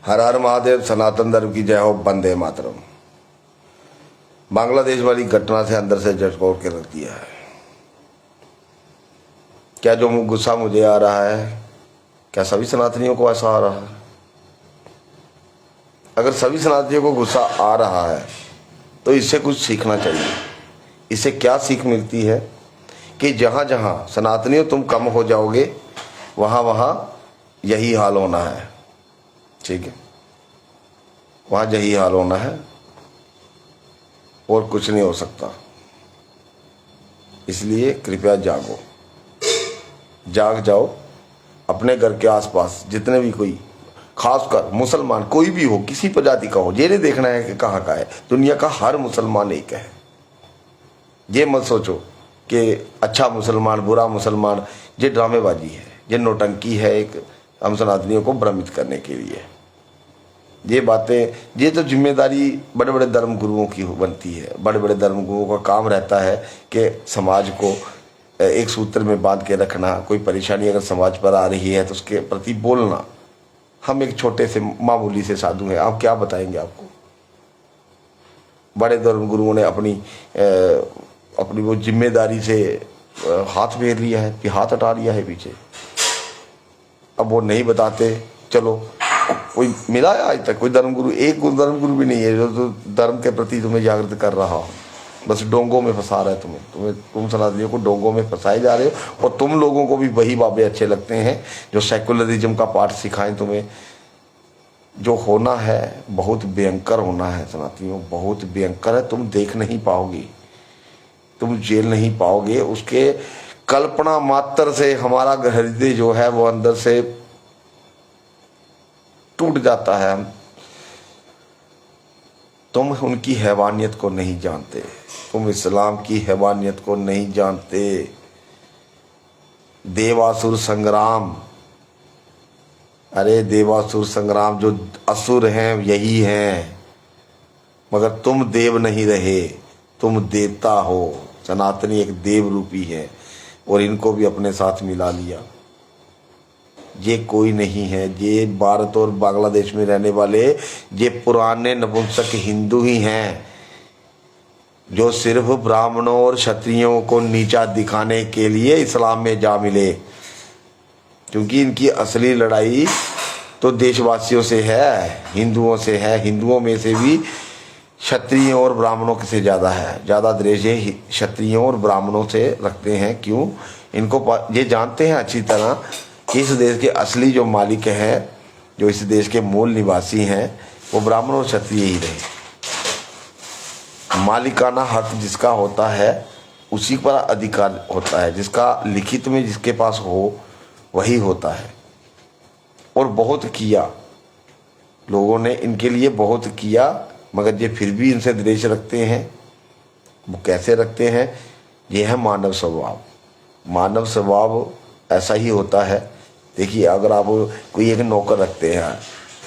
हर हर महादेव, सनातन धर्म की जय हो, वंदे मातरम। बांग्लादेश वाली घटना से अंदर से झकझोर के रख दिया है। क्या जो गुस्सा मुझे आ रहा है, क्या सभी सनातनियों को ऐसा आ रहा है? अगर सभी सनातनियों को गुस्सा आ रहा है तो इससे कुछ सीखना चाहिए। इससे क्या सीख मिलती है कि जहाँ जहाँ सनातनियों तुम कम हो जाओगे वहाँ वहाँ यही हाल होना है। ठीक है, वहाँ यही हाल होना है और कुछ नहीं हो सकता। इसलिए कृपया जागो, जाग जाओ। अपने घर के आसपास जितने भी कोई, खासकर मुसलमान कोई भी हो, किसी प्रजाति का हो, ये नहीं देखना है कि कहाँ का है। दुनिया का हर मुसलमान एक है। ये मत सोचो कि अच्छा मुसलमान बुरा मुसलमान, ये ड्रामेबाजी है, ये नौटंकी है, एक हम सनातनियों को भ्रमित करने के लिए। ये बातें, ये तो जिम्मेदारी बड़े बड़े धर्म गुरुओं की बनती है। बड़े बड़े धर्म गुरुओं का काम रहता है कि समाज को एक सूत्र में बांध के रखना। कोई परेशानी अगर समाज पर आ रही है तो उसके प्रति बोलना। हम एक छोटे से मामूली से साधु हैं, आप क्या बताएंगे आपको? बड़े धर्म गुरुओं ने अपनी वो जिम्मेदारी से हाथ फेर लिया है, कि हाथ हटा लिया है पीछे। अब वो नहीं बताते। चलो, कोई मिला है आज तक? कोई धर्मगुरु, एक धर्म गुरु भी नहीं है जो धर्म के प्रति तुम्हें जागृत कर रहा हो। बस डोंगों में फंसा रहा है तुम सनातनियों को डोंगों में फंसाए जा रहे हो। और तुम लोगों को भी वही बाबे अच्छे लगते हैं जो सेकुलरिज्म का पाठ सिखाएं तुम्हें। जो होना है बहुत भयंकर होना है सनातनियों, बहुत भयंकर है। तुम देख नहीं पाओगे, तुम झेल नहीं पाओगे। उसके कल्पना मात्र से हमारा हृदय जो है वो अंदर से टूट जाता है। तुम उनकी हैवानियत को नहीं जानते, तुम इस्लाम की हैवानियत को नहीं जानते। देवासुर संग्राम, अरे देवासुर संग्राम, जो असुर हैं यही हैं, मगर तुम देव नहीं रहे, तुम देवता हो। सनातनी एक देव रूपी है और इनको भी अपने साथ मिला लिया। ये कोई नहीं है, ये भारत और बांग्लादेश में रहने वाले ये पुराने नपुंसक हिंदू ही हैं जो सिर्फ ब्राह्मणों और क्षत्रियों को नीचा दिखाने के लिए इस्लाम में जा मिले। क्योंकि इनकी असली लड़ाई तो देशवासियों से है, हिंदुओं से है। हिंदुओं में से भी क्षत्रियों और ब्राह्मणों से ज़्यादा है, ज़्यादा द्वेष ये क्षत्रियों और ब्राह्मणों से रखते हैं। क्यों? इनको ये जानते हैं अच्छी तरह कि इस देश के असली जो मालिक हैं, जो इस देश के मूल निवासी हैं, वो ब्राह्मण और क्षत्रिय ही रहे। मालिकाना हक जिसका होता है उसी पर अधिकार होता है, जिसका लिखित में जिसके पास हो वही होता है। और बहुत किया लोगों ने इनके लिए, बहुत किया, मगर ये फिर भी इनसे द्वेष रखते हैं। वो कैसे रखते हैं? ये है मानव स्वभाव। मानव स्वभाव ऐसा ही होता है। देखिए, अगर आप कोई एक नौकर रखते हैं,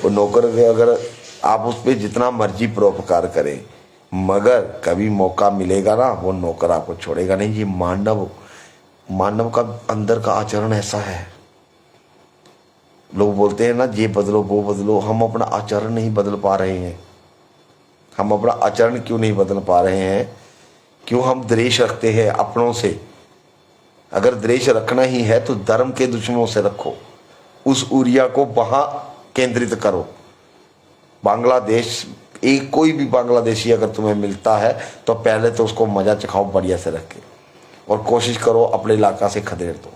वो नौकर के अगर आप उस पर जितना मर्जी परोपकार करें, मगर कभी मौका मिलेगा ना, वो नौकर आपको छोड़ेगा नहीं। ये मानव का अंदर का आचरण ऐसा है। लोग बोलते हैं ना, ये बदलो वो बदलो। हम अपना आचरण नहीं बदल पा रहे हैं। हम अपना आचरण क्यों नहीं बदल पा रहे हैं? क्यों हम द्वेष रखते हैं अपनों से? अगर द्वेष रखना ही है तो धर्म के दुश्मनों से रखो। उस ऊर्जा को वहां केंद्रित करो। बांग्लादेश, एक कोई भी बांग्लादेशी अगर तुम्हें मिलता है तो पहले तो उसको मजा चखाओ बढ़िया से रख के, और कोशिश करो अपने इलाका से खदेड़ दो।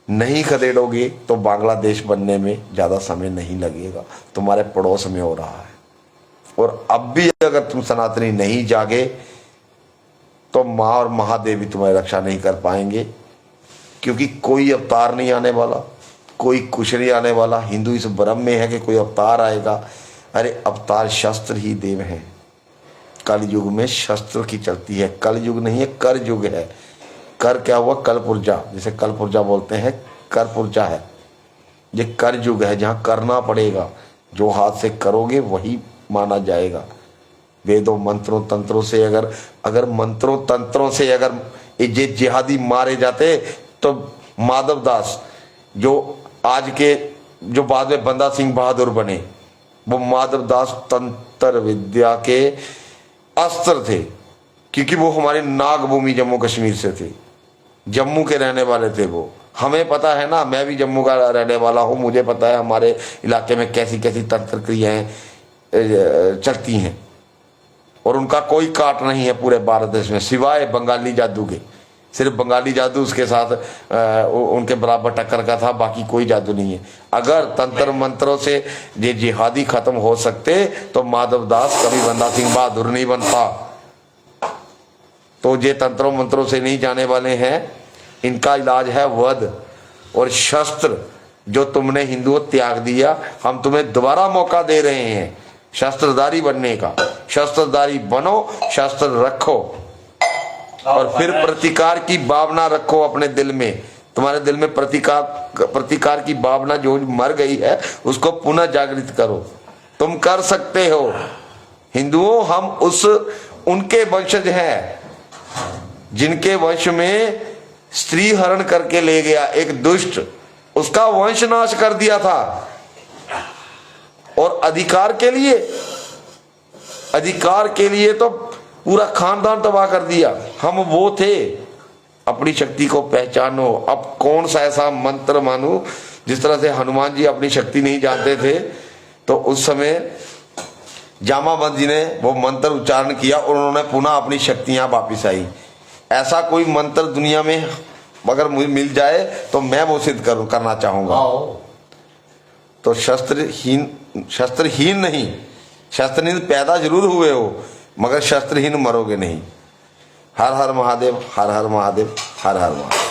नहीं खदेड़ोगे तो बांग्लादेश बनने में ज़्यादा समय नहीं लगेगा, तुम्हारे पड़ोस में हो रहा है। और अब भी अगर तुम सनातनी नहीं जागे तो माँ और महादेवी तुम्हारी रक्षा नहीं कर पाएंगे। क्योंकि कोई अवतार नहीं आने वाला, कोई कुछ नहीं आने वाला। हिंदू इस भ्रम में है कि कोई अवतार आएगा। अरे अवतार शस्त्र ही देव हैं। कल युग में शस्त्र की चलती है। कल युग नहीं है, कर युग है। कर क्या हुआ? कल पुर्जा, जिसे कल पुर्जा बोलते हैं, कर पुर्जा है। ये कर युग है जहाँ करना पड़ेगा। जो हाथ से करोगे वही माना जाएगा। वेदों मंत्रों तंत्रों से अगर मंत्रों तंत्रों से अगर ये जिहादी मारे जाते तो माधव दास, जो आज के जो बाद में बंदा सिंह बहादुर बने, वो माधवदास तंत्र विद्या के अस्त्र थे, क्योंकि वो हमारी नागभूमि जम्मू कश्मीर से थे, जम्मू के रहने वाले थे वो। हमें पता है ना, मैं भी जम्मू का रहने वाला हूँ, मुझे पता है हमारे इलाके में कैसी कैसी तंत्र क्रियाएं चलती हैं, और उनका कोई काट नहीं है पूरे भारत देश में सिवाय बंगाली जादू के। सिर्फ बंगाली जादू उसके साथ उनके बराबर टक्कर का था, बाकी कोई जादू नहीं है। अगर तंत्र मंत्रों से ये जिहादी खत्म हो सकते तो माधवदास कभी बंदा सिंह बहादुर नहीं बनता। तो ये तंत्रों मंत्रों से नहीं जाने वाले हैं, इनका इलाज है वध और शस्त्र। जो तुमने हिंदुओं त्याग दिया, हम तुम्हें दोबारा मौका दे रहे हैं शस्त्रधारी बनने का। शस्त्रधारी बनो, शस्त्र रखो, और फिर प्रतिकार की भावना रखो अपने दिल में। तुम्हारे दिल में प्रतिकार की भावना जो मर गई है उसको पुनः जागृत करो। तुम कर सकते हो। हिंदुओं, हम उनके वंशज हैं जिनके वंश में स्त्री हरण करके ले गया एक दुष्ट, उसका वंश नाश कर दिया था, और अधिकार के लिए तो पूरा खानदान तबाह कर दिया। हम वो थे। अपनी शक्ति को पहचानो। अब कौन सा ऐसा मंत्र मानूं, जिस तरह से हनुमान जी अपनी शक्ति नहीं जानते थे, तो उस समय जामावंत जी ने वो मंत्र उच्चारण किया और उन्होंने पुनः अपनी शक्तियां वापिस आई। ऐसा कोई मंत्र दुनिया में अगर मुझे मिल जाए तो मैं वो सिद्ध करना चाहूंगा। तो शस्त्रहीन नहीं, शस्त्रहीन पैदा जरूर हुए हो, मगर शस्त्रहीन मरोगे नहीं। हर हर महादेव, हर हर महादेव, हर हर महादेव।